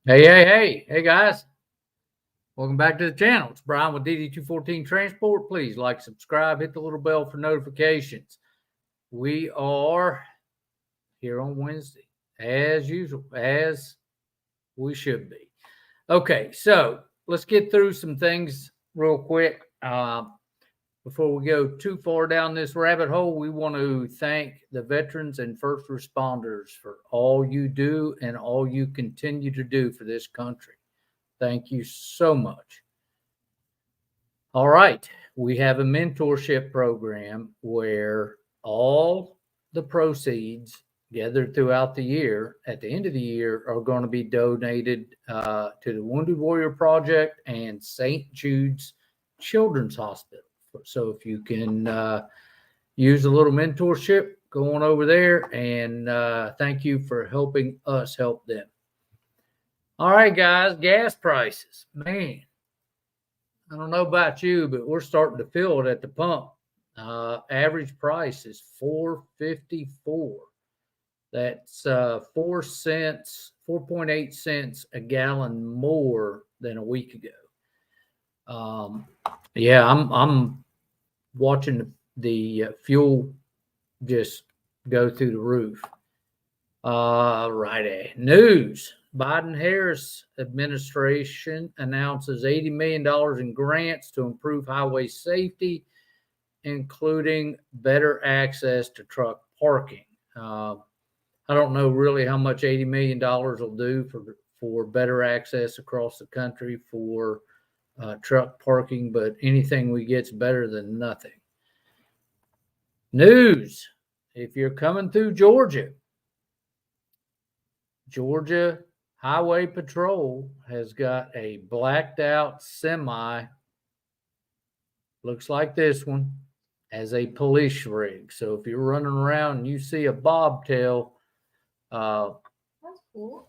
Hey, guys. Welcome back to the channel. It's Bryan with DD214 Transport. Please like, subscribe, hit the little bell for notifications. We are here on Wednesday, as usual, as we should be. Okay, so let's get through some things real quick. Before we go too far down this rabbit hole, we want to thank the veterans and first responders for all you do and all you continue to do for this country. Thank you so much. All right, we have a mentorship program where all the proceeds gathered throughout the year, at the end of the year, are going to be donated to the Wounded Warrior Project and St. Jude's Children's Hospital. So if you can use a little mentorship, go on over there, and thank you for helping us help them. All right, guys, gas prices. Man, I don't know about you, but we're starting to feel it at the pump. Average price is $4.54. That's 4 cents, 4.8 cents a gallon more than a week ago. Yeah, I'm watching the fuel just go through the roof. Righty. News. Biden-Harris administration announces $80 million in grants to improve highway safety, including better access to truck parking. I don't know really how much $80 million will do for better access across the country for truck parking, but anything we get's better than nothing. News. If you're coming through Georgia Highway Patrol has got a blacked out semi, looks like this one, as a police rig. So if you're running around and you see a bobtail, that's cool.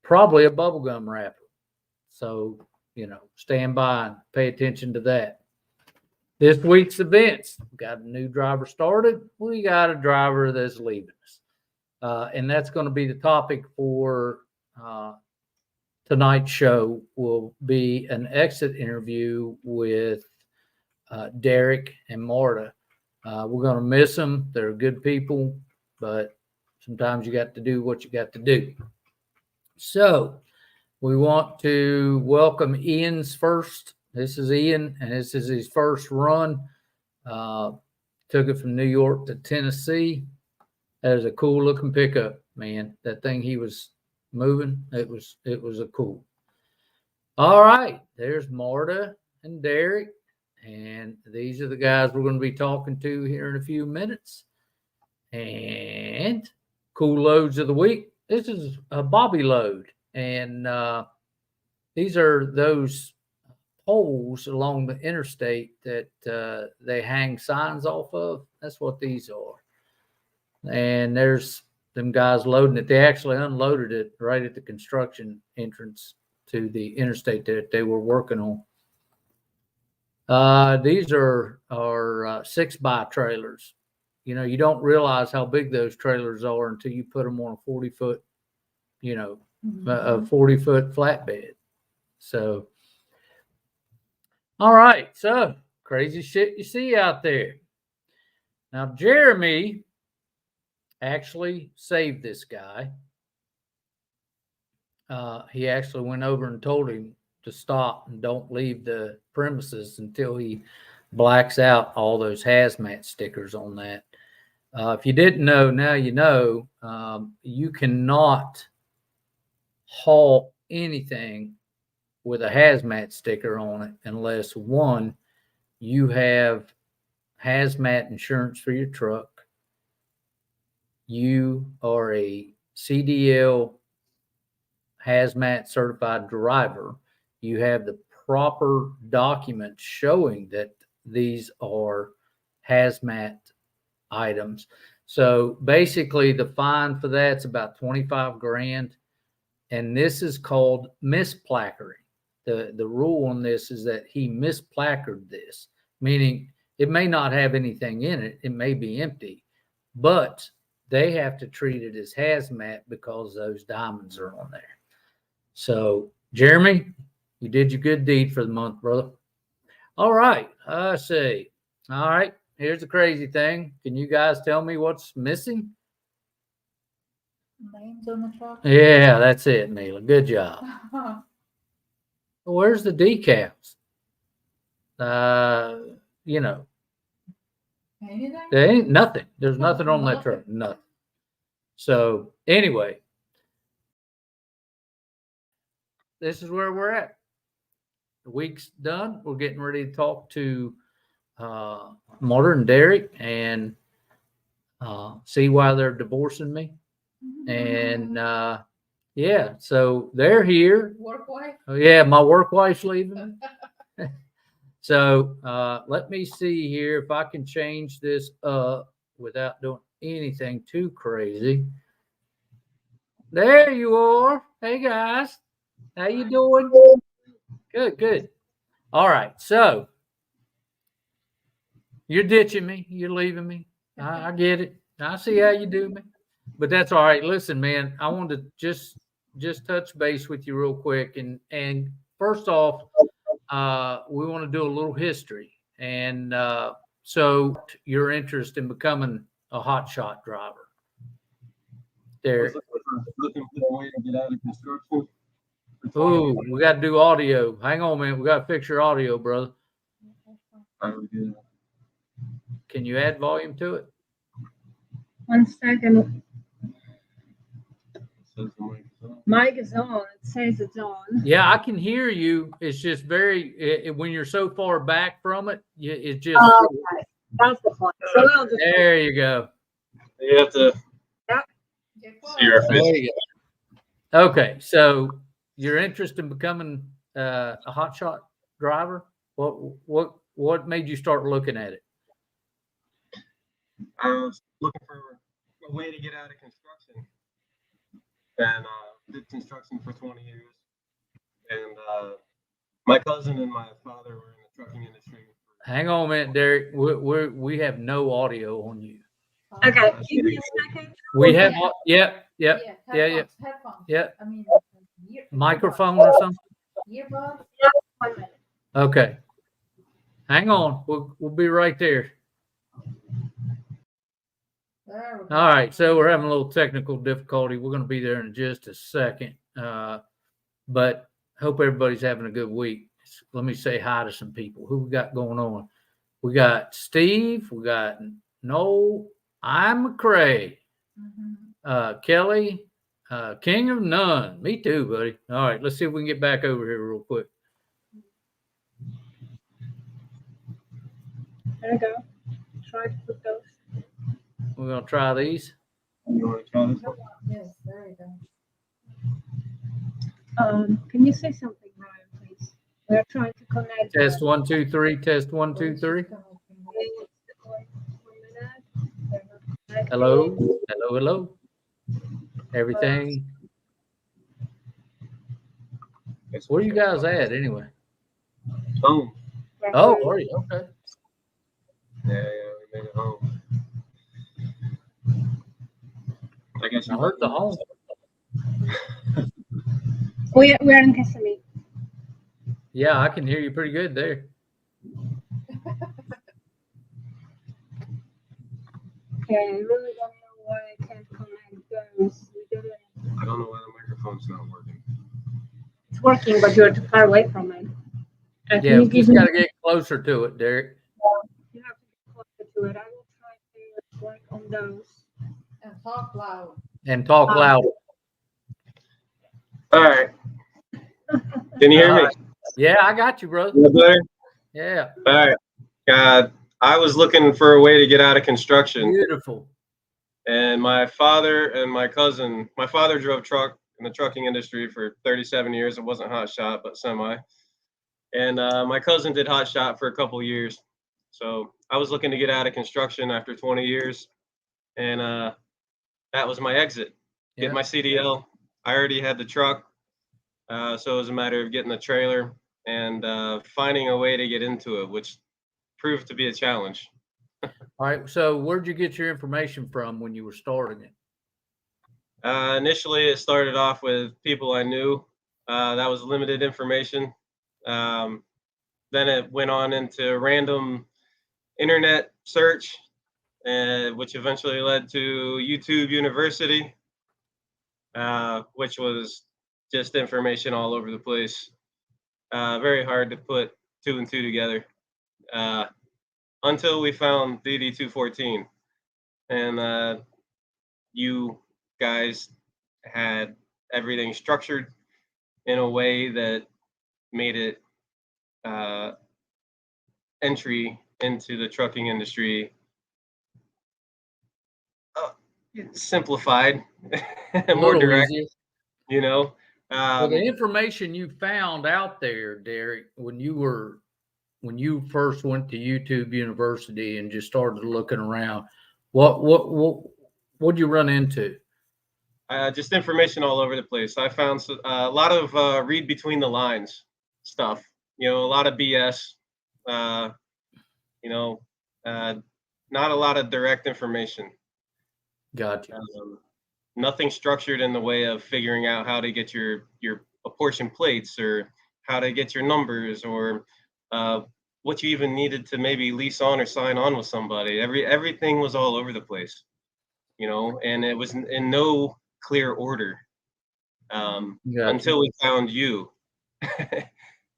Probably a bubblegum wrapper. So, stand by and pay attention to that. This week's events. We got a new driver started. We got a driver that's leaving us. And that's going to be the topic for tonight's show. Will be an exit interview with Derek and Marta. We're going to miss them. They're good people, but sometimes you got to do what you got to do. So we want to welcome Ian's first. This is Ian, and this is his first run. Took it from New York to Tennessee. That was a cool looking pickup, man. That thing he was moving, it was a cool. All right, there's Marta and Derek, and these are the guys we're going to be talking to here in a few minutes. And cool loads of the week. This is a Bobby load, and these are those poles along the interstate that they hang signs off of. That's what these are. And there's them guys loading it. They actually unloaded it right at the construction entrance to the interstate that they were working on. These are 6x trailers. You don't realize how big those trailers are until you put them on a 40-foot, a 40-foot flatbed. So, all right. So crazy shit you see out there. Now, Jeremy actually saved this guy. He actually went over and told him to stop and don't leave the premises until he blacks out all those hazmat stickers on that. If you didn't know, now you know. You cannot haul anything with a hazmat sticker on it unless, one, you have hazmat insurance for your truck, you are a CDL hazmat certified driver, you have the proper documents showing that these are hazmat items. So basically the fine for that's about $25,000. And this is called misplacardy. The rule on this is that he misplacarded this, meaning it may not have anything in it. It may be empty, but they have to treat it as hazmat because those diamonds are on there. So, Jeremy, you did your good deed for the month, brother. All right, I see. All right, here's the crazy thing. Can you guys tell me what's missing? Names on the truck. Yeah, that's it, Neela. Good job. Where's the decals? You know, Anything? there ain't nothing. There's nothing on that truck. Nothing. So anyway, this is where we're at. The week's done. We're getting ready to talk to Marta and Derek and see why they're divorcing me. And yeah, so they're here. Work wife? Oh, yeah, my work wife's leaving. So let me see here if I can change this up without doing anything too crazy. There you are. Hey guys, how you doing? Good, good. All right, so you're ditching me. You're leaving me. I get it. I see how you do me, but that's all right. Listen, man, I wanted to just touch base with you real quick, and first off, we want to do a little history, and so your interest in becoming a hotshot driver. There. Looking for a way to get out of construction. Ooh, we got to do audio. Hang on, man. We got to fix your audio, brother. Can you add volume to it? 1 second. Mic is on. It says it's on. Yeah, I can hear you. It's just very when you're so far back from it, it just. Oh, okay. That's the point. So we'll just there you go. You have to see your face. Okay, so your interest in becoming a hotshot driver. What made you start looking at it? I was looking for a way to get out of construction, and did construction for 20 years. And my cousin and my father were in the trucking industry. Hang on a minute, Derek. We have no audio on you. Okay, give me a second. We have, yeah. Headphones. Yeah. I mean, Microphone or something. Earbuds. 1 minute. Okay. Hang on. We'll be right there. There we go. All right. So we're having a little technical difficulty. We're going to be there in just a second. But hope everybody's having a good week. Let me say hi to some people. Who we got going on? We got Steve. We got Noel. I'm McCray. Kelly. King of None. Me too, buddy. All right. Let's see if we can get back over here real quick. There we go. Try to put those. We're going to try these. You want to try this one? Yes, there you go. Can you say something, Bryan, please? We're trying to connect. Test 1, 2, 3. Test 1, 2, 3. Hello. Hello. Hello. Everything. Where you guys at anyway? Home. Oh, are you? Okay. Yeah, we made it home. I guess I heard the home. We're in Kissimmee. Yeah, I can hear you pretty good there. Okay, I really don't know why I can't connect those. I don't know why the microphone's not working. It's working, but you're too far away from it. Yeah, we just got to get closer to it, Derek. You have to get closer to it. I will try to work on those. And talk loud. And talk loud. All right. Can you hear me? Yeah, I got you, brother. Is that better? Yeah. All right. God, I was looking for a way to get out of construction. Beautiful. And my father and my cousin, my father drove truck in the trucking industry for 37 years. It wasn't hotshot, but semi. And my cousin did hotshot for a couple of years. So I was looking to get out of construction after 20 years. And that was my exit. Get my CDL. I already had the truck. So it was a matter of getting the trailer and finding a way to get into it, which proved to be a challenge. All right. So where'd you get your information from when you were starting it? Initially, it started off with people I knew. That was limited information. Then it went on into random internet search, which eventually led to YouTube University, which was just information all over the place. Very hard to put two and two together until we found DD214. And you guys had everything structured in a way that made it entry into the trucking industry simplified and more direct, Easier. you know. Well, the information you found out there, Derek, when you first went to YouTube University and just started looking around, what'd you run into? Just information all over the place. I found a lot of read between the lines stuff. A lot of BS. Not a lot of direct information. Gotcha. Nothing structured in the way of figuring out how to get your apportion plates, or how to get your numbers, or what you even needed to maybe lease on or sign on with somebody. Everything was all over the place, and it was in no clear order Gotcha. until we found you.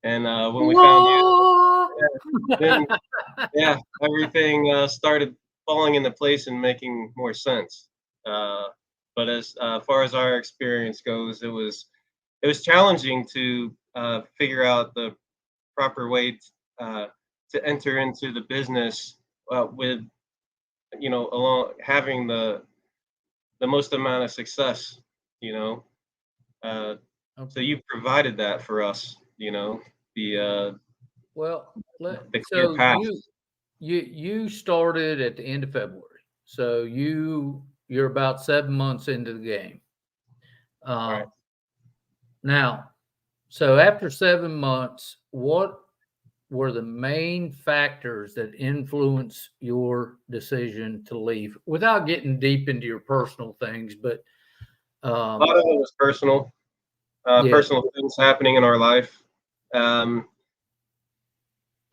And when we found you, then everything started falling into place and making more sense. But as far as our experience goes, it was challenging to figure out the proper way to enter into the business with along having the most amount of success. So you provided that for us. Well, the so clear path. you started at the end of February, so you're about 7 months into the game. Right. Now, so after 7 months, what were the main factors that influenced your decision to leave, without getting deep into your personal things? But a lot of it was personal. Personal things happening in our life. The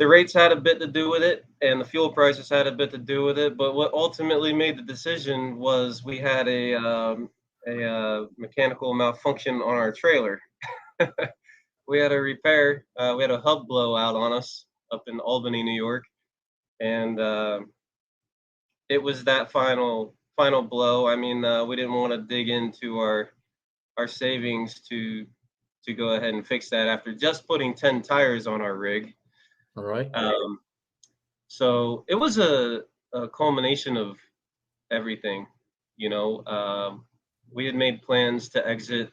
rates had a bit to do with it, and the fuel prices had a bit to do with it. But what ultimately made the decision was we had a mechanical malfunction on our trailer. We had a repair. We had a hub blowout on us up in Albany, New York, and it was that final blow. I mean, we didn't want to dig into our savings to go ahead and fix that after just putting 10 tires on our rig. All right. So it was a culmination of everything. We had made plans to exit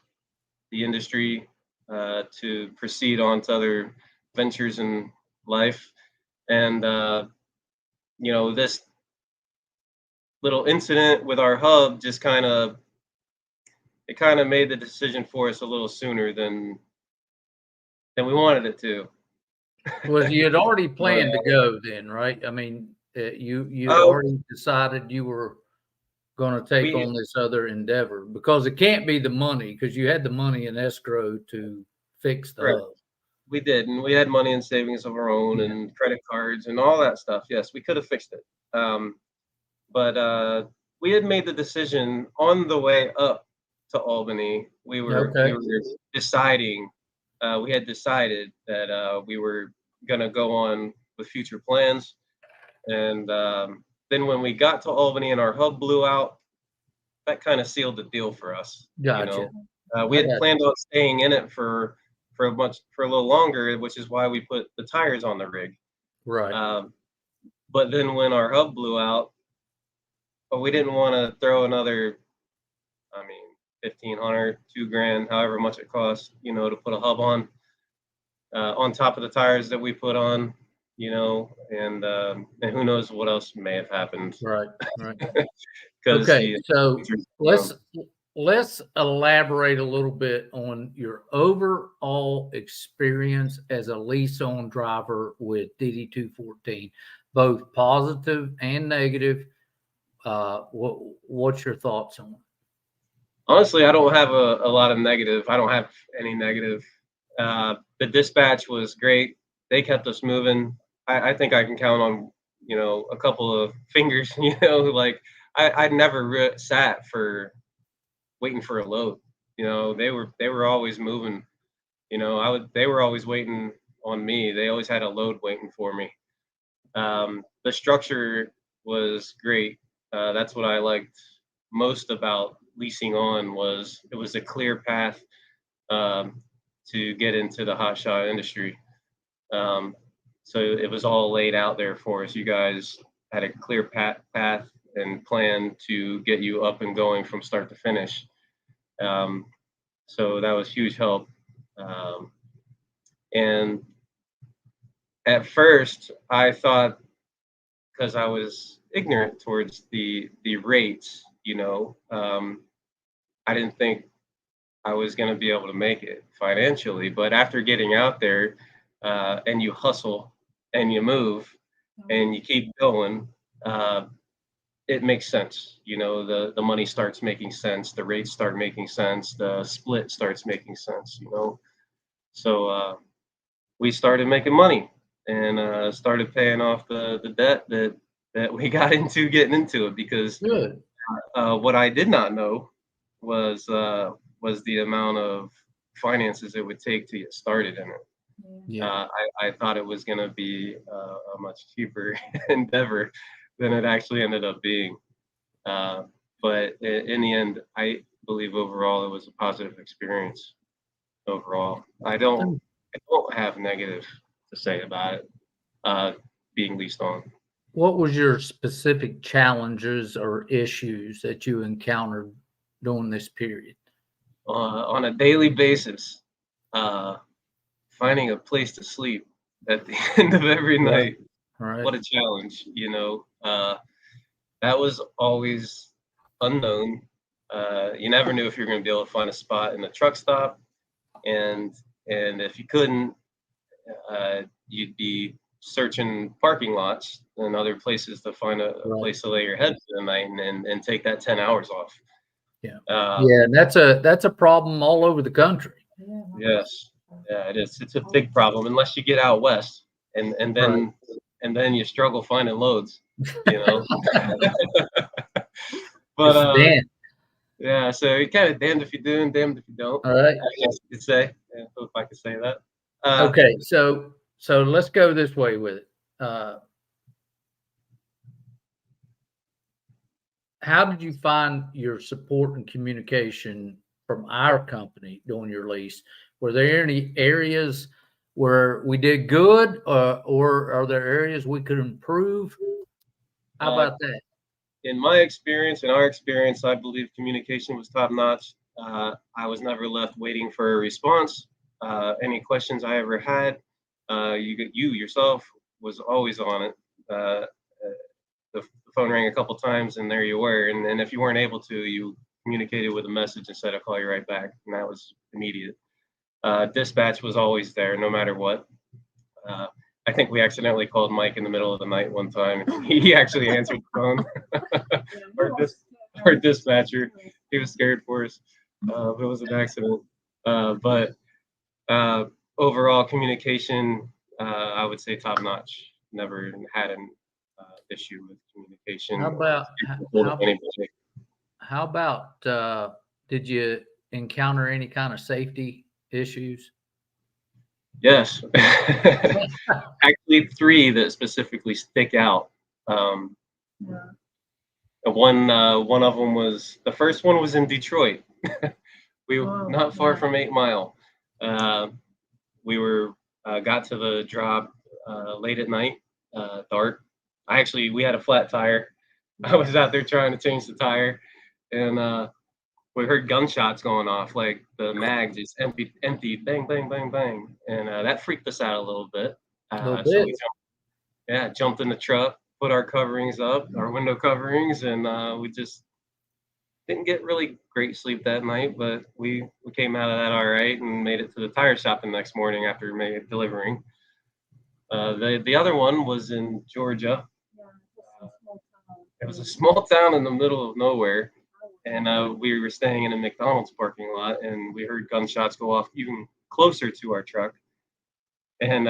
the industry, to proceed on to other ventures in life, and this little incident with our hub just kind of made the decision for us a little sooner than we wanted it to. Well, you had already planned to go then, right? I mean, you already decided you were going to take on this other endeavor, because it can't be the money, because you had the money in escrow to fix the hub. We did, and we had money in savings of our own and credit cards and all that stuff. Yes, we could have fixed it. But we had made the decision on the way up to Albany. We were deciding. We had decided that we were going to go on with future plans, and then when we got to Albany and our hub blew out, that kind of sealed the deal for us. Gotcha. We had planned on staying in it for a little longer, which is why we put the tires on the rig. Right. But then when our hub blew out, we didn't want to throw another, $1,500, $2,000, however much it costs, to put a hub on top of the tires that we put on, and who knows what else may have happened. Right. Okay, so let's elaborate a little bit on your overall experience as a lease-on driver with DD214. both positive and negative. What's your thoughts on it? Honestly, I don't have a lot of negative. I don't have any negative. The dispatch was great. They kept us moving. I think I can count on, a couple of fingers, like I never sat for waiting for a load. They were always moving. They were always waiting on me. They always had a load waiting for me. The structure was great. That's what I liked most about leasing on was it was a clear path to get into the hotshot industry. So it was all laid out there for us. You guys had a clear path and plan to get you up and going from start to finish. So that was huge help. And at first, I thought, because I was ignorant towards the rates, I didn't think I was going to be able to make it financially. But after getting out there, and you hustle and you move and you keep going, it makes sense. The money starts making sense, the rates start making sense, the split starts making sense. So we started making money and started paying off the debt that we got into getting into it, because Good. what I did not know was the amount of finances it would take to get started in it. Yeah. I thought it was going to be a much cheaper endeavor than it actually ended up being. But in the end, I believe overall it was a positive experience. Overall, I don't have negative to say about it being leased on. What was your specific challenges or issues that you encountered during this period? On a daily basis, finding a place to sleep at the end of every night. Right. What a challenge, that was always unknown. You never knew if you were going to be able to find a spot in the truck stop, and if you couldn't, you'd be searching parking lots and other places to find a place to lay your head for the night and take that 10 hours off. Yeah. And that's a problem all over the country. Yes. Yeah, it is. It's a big problem unless you get out west and then you struggle finding loads, But yeah, so you're kind of damned if you do and damned if you don't. All right. I guess you could say, if I could say that. Okay, so let's go this way with it. How did you find your support and communication from our company during your lease? Were there any areas where we did good, or are there areas we could improve? How about that? In my experience, in our experience, I believe communication was top notch. I was never left waiting for a response. Any questions I ever had, you yourself was always on it. The phone rang a couple times and there you were. And if you weren't able to, you communicated with a message and said, I'll call you right back. And that was immediate. Dispatch was always there, no matter what. I think we accidentally called Mike in the middle of the night one time. He actually answered the phone. Our dispatcher, he was scared for us. It was an accident. But overall communication, I would say top notch. Never had an issue with communication. How about did you encounter any kind of safety issues? Yes, actually 3 that specifically stick out. One of them was, the first one was in Detroit. We were not far from 8 Mile. We were got to the job late at night, dark. We had a flat tire. I was out there trying to change the tire, and we heard gunshots going off, like the mag just empty, bang, bang, bang, bang, and that freaked us out a little bit. So we jumped in the truck, put our coverings up, our window coverings, and we just didn't get really great sleep that night, but we came out of that all right and made it to the tire shop the next morning after delivering. The other one was in Georgia. Yeah, just a small town. It was a small town in the middle of nowhere, and we were staying in a McDonald's parking lot, and we heard gunshots go off even closer to our truck, and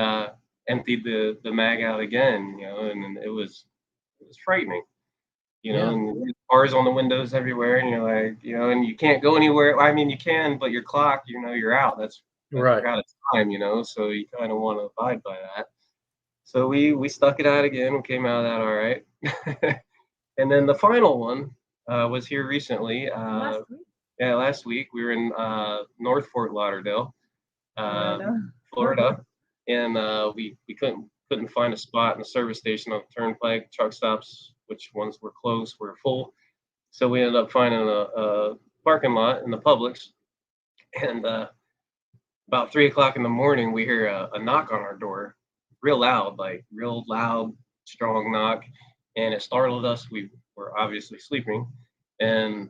emptied the mag out again, and it was frightening, Yeah. and cars on the windows everywhere, and you're like, and you can't go anywhere. I mean, you can, but your clock, you're out. Right. You're out of time, so you kind of want to abide by that. So we stuck it out again. We came out of that all right. And then the final one was here recently. Last week. Yeah, last week we were in North Fort Lauderdale, Florida. Florida, and we couldn't find a spot in the service station on the turnpike. Truck stops, which ones were closed, were full. So we ended up finding a parking lot in the Publix, and about 3 o'clock in the morning, we hear a knock on our door, real loud, like real loud, strong knock, and it startled us. We were obviously sleeping, and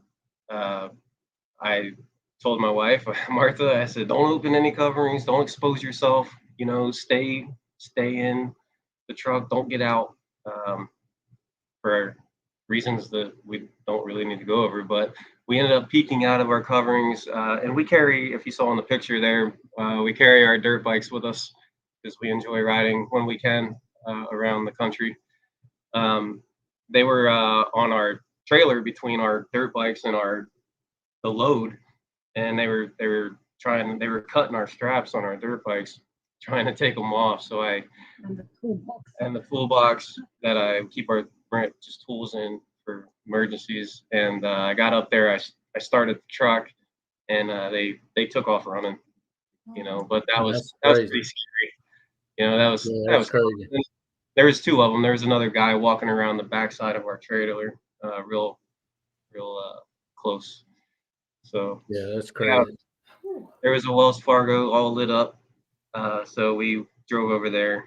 I told my wife, Martha, I said, "Don't open any coverings, don't expose yourself. Stay in the truck, don't get out." For reasons that we don't really need to go over, but we ended up peeking out of our coverings, and we carry, if you saw in the picture there, we carry our dirt bikes with us because we enjoy riding when we can around the country. They were on our trailer between our dirt bikes and the load, and they were cutting our straps on our dirt bikes, trying to take them off. So And the toolbox. and the toolbox that I keep our just tools in for emergencies. And I got up there, I started the truck, and they took off running, but that was That's pretty crazy. scary. That was Yeah, that that's was crazy. there was two of them. There was another guy walking around the backside of our trailer, real close. So Yeah, that's yeah, crazy. there was a Wells Fargo all lit up. So we drove over there,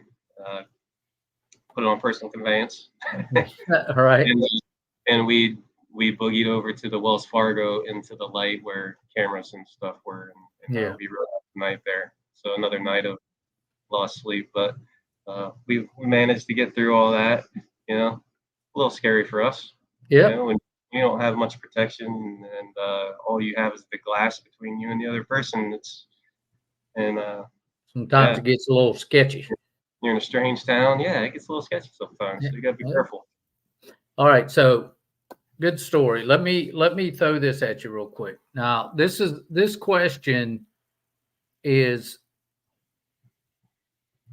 put it on personal conveyance, Right. and we boogied over to the Wells Fargo into the light where cameras and stuff were, and Yeah. we rode the night there. So another night of lost sleep, but we managed to get through all that. A little scary for us. Yep. When you don't have much protection, and all you have is the glass between you and the other person. Sometimes Yeah, it gets a little sketchy. you're in a strange town. Yeah, it gets a little sketchy sometimes. Yeah. So you got to be Yeah. careful. All right. So good story. Let me throw this at you real quick. Now, this question is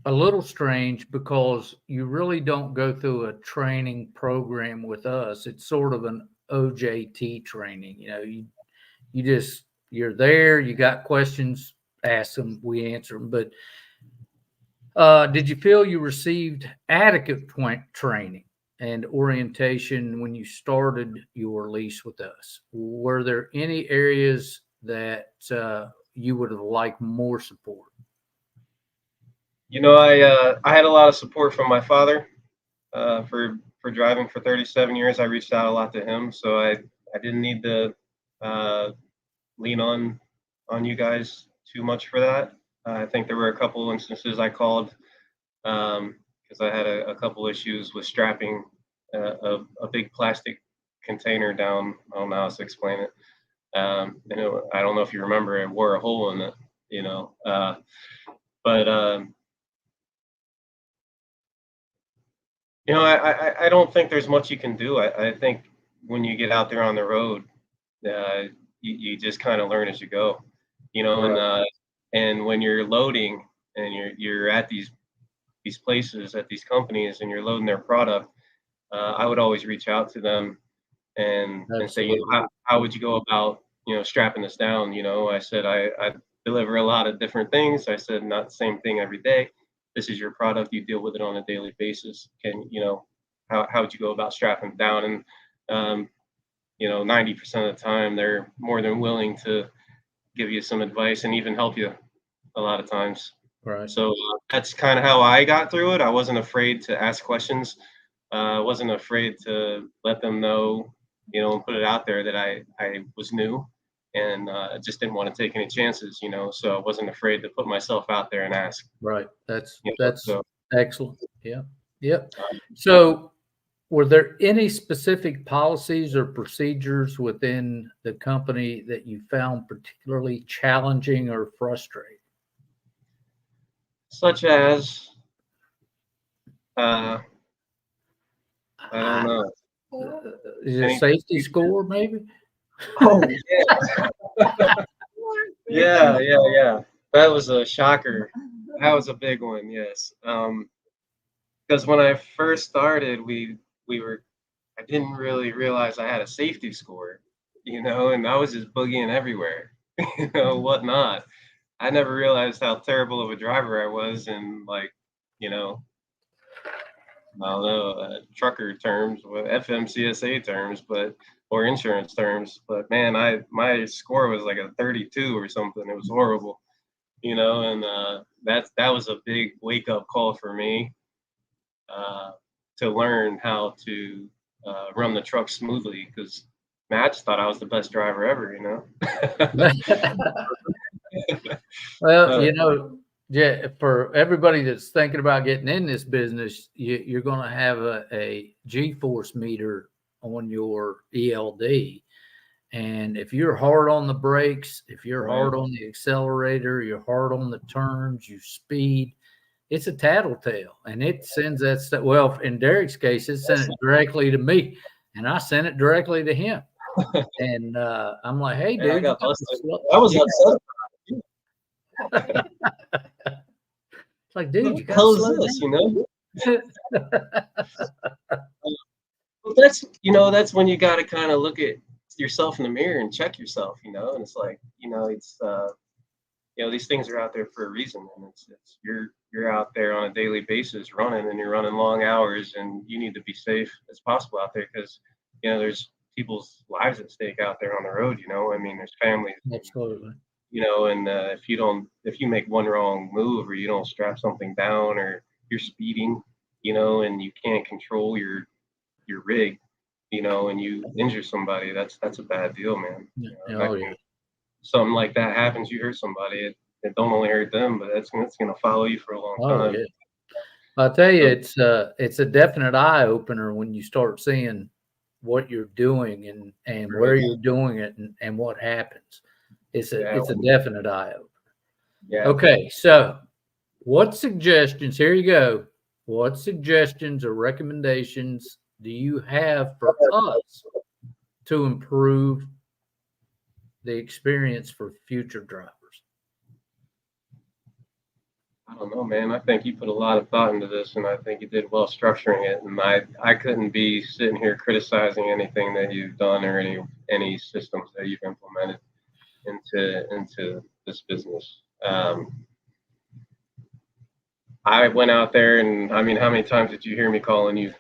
a little strange because you really don't go through a training program with us. It's sort of an OJT training. You're there, you got questions, ask them, we answer them. But did you feel you received adequate training and orientation when you started your lease with us? Were there any areas that you would have liked more support? I had a lot of support from my father for driving for 37 years. I reached out a lot to him, so I didn't need to lean on you guys too much for that. I think there were a couple instances I called because I had a couple issues with strapping a big plastic container down. I don't know how to explain it. I don't know if you remember, it wore a hole in it, but I don't think there's much you can do. I think when you get out there on the road, you just kind of learn as you go, Right. and when you're loading and you're at these places, at these companies, and you're loading their product, I would always reach out to them and say, Absolutely. how would you go about, strapping this down? I said, I deliver a lot of different things. I said, not the same thing every day. This is your product. You deal with it on a daily basis. How would you go about strapping it down? And, 90% of the time, they're more than willing to give you some advice and even help you a lot of times. Right. So that's kind of how I got through it. I wasn't afraid to ask questions. I wasn't afraid to let them know, and put it out there that I was new, and just didn't want to take any chances, so I wasn't afraid to put myself out there and ask. Right. That's So Excellent. Yeah. Yep. So were there any specific policies or procedures within the company that you found particularly challenging or frustrating? Such as, I don't know. Is it a Any- safety score maybe? Oh yeah. That was a shocker. That was a big one. Yes. Because when I first started, we were I didn't really realize I had a safety score, and I was just boogieing everywhere, whatnot. I never realized how terrible of a driver I was, and like, I don't know, trucker terms, FMCSA terms, or insurance terms. But man, my score was like a 32 or something. It was horrible, and that was a big wake up call for me, to learn how to run the truck smoothly, because I just thought I was the best driver ever. Well, Uh, yeah, for everybody that's thinking about getting in this business, you're going to have a G-force meter on your ELD. And if you're hard on the brakes, if you're Right. hard on the accelerator, you're hard on the turns, you speed, it's a tattletale. And it sends that stuff. Well, in Derek's case, it sent it directly to me, and I sent it directly to him. And I'm like, hey, Man, I dude, got you busted. slow- I was you- upset. It's like, dude, What you the got hell to is slow this? down. Well, that's when you got to kind of look at yourself in the mirror and check yourself, and it's like, it's these things are out there for a reason, and it's you're out there on a daily basis running, and you're running long hours, and you need to be safe as possible out there, because there's people's lives at stake out there on the road. I mean, there's families, Absolutely. and if you make one wrong move, or you don't strap something down, or you're speeding, and you can't control your rig, and you injure somebody, that's a bad deal, man. Oh, yeah. Something like that happens, you hurt somebody, it don't only hurt them, but it's gonna follow you for a long Oh, time. yeah. I'll tell you, it's a definite eye opener when you start seeing what you're doing and where Right. you're doing it and what happens. It's Yeah. a definite eye opener. Yeah. Okay, so what suggestions? Here you go. What suggestions or recommendations do you have for us to improve the experience for future drivers? I don't know, man. I think you put a lot of thought into this, and I think you did well structuring it. And I couldn't be sitting here criticizing anything that you've done, or any systems that you've implemented into this business. I went out there, and I mean, how many times did you hear me calling you?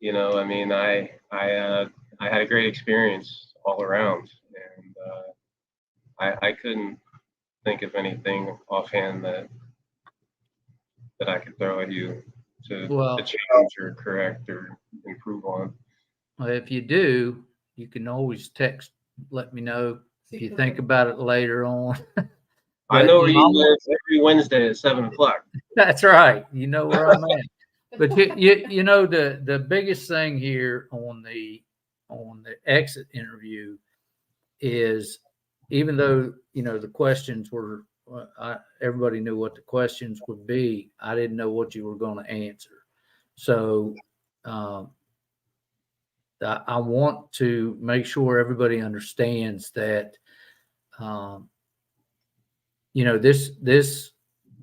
I mean, I had a great experience all around, and I couldn't think of anything offhand that I could throw at you Well, to change or correct or improve on. if you do, you can always text, let me know if you think about it later on. I But, know where you know, you live every Wednesday at 7 o'clock. That's right. You know where I'm at. But the biggest thing here on the exit interview is, even though the questions were, everybody knew what the questions would be, I didn't know what you were going to answer. So I want to make sure everybody understands that this.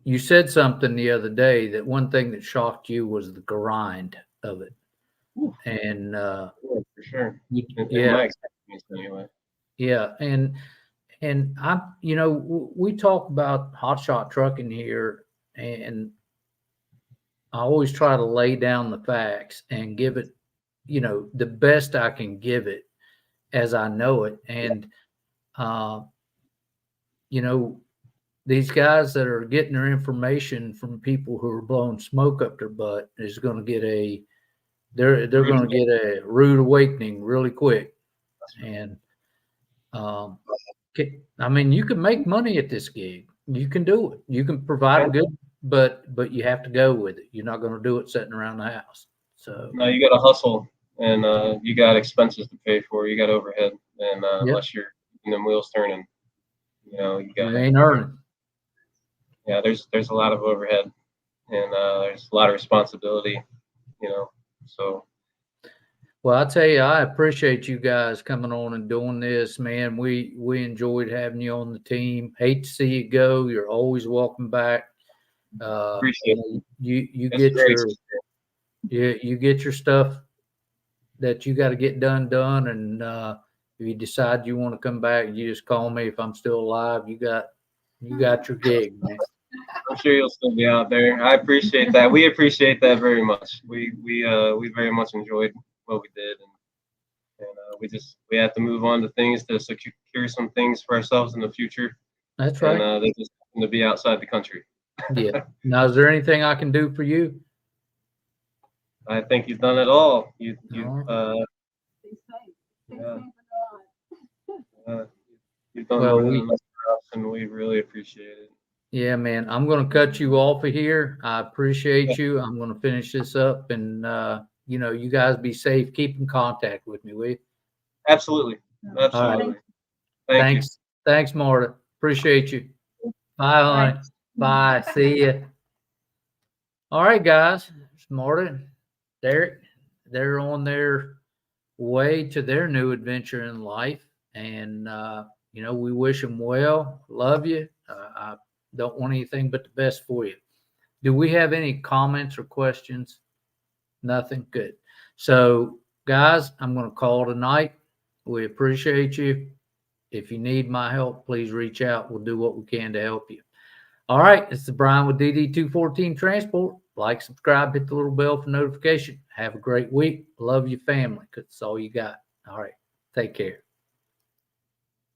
You said something the other day that one thing that shocked you was the grind of it. Ooh. And Yeah, for sure. In yeah, my experience, anyway. yeah. And we talk about hotshot trucking here, and I always try to lay down the facts and give it, the best I can give it as I know it. And, these guys that are getting their information from people who are blowing smoke up their butt is going to get they're going to get a rude awakening really quick. And I mean, you can make money at this gig. You can do it. You can provide a but you have to go with it. You're not going to do it sitting around the house. So No, you got to hustle, and you got expenses to pay for. You got overhead, and Yep. unless you're keeping them wheels turning, you know, you got. you ain't earning. Yeah, there's a lot of overhead, and there's a lot of responsibility, you know. So Well, I tell you, I appreciate you guys coming on and doing this, man. We enjoyed having you on the team. Hate to see you go. You're always welcome back. appreciate it. You It's get great. you get your stuff that you got to get done, and if you decide you want to come back, you just call me. If I'm still alive, you got your gig, man. I'm sure you'll still be out there. I appreciate that. We appreciate that very much. We very much enjoyed what we did, and we have to move on to things to secure some things for ourselves in the future. That's right. And they just happen to be outside the country. Yeah. Now, is there anything I can do for you? I think you've done it all. Stay safe. Stay Yeah. safe and alive. You've done Well, more than enough for us, and we really appreciate it. Yeah, man. I'm going to cut you off of here. I appreciate you. I'm going to finish this up, and you guys be safe. Keep in contact with me, will you? Absolutely. Absolutely. Thank you. Thanks, Marta. Appreciate you. Bye, honey. Bye. See ya. All right, guys. It's Marta, Derek. They're on their way to their new adventure in life, and we wish them well. Love you. I don't want anything but the best for you. Do we have any comments or questions? Nothing? Good. So, guys, I'm going to call tonight. We appreciate you. If you need my help, please reach out. We'll do what we can to help you. All right. It's the Bryan with DD214 Transport. Like, subscribe, hit the little bell for notification. Have a great week. Love your family because it's all you got. All right. Take care.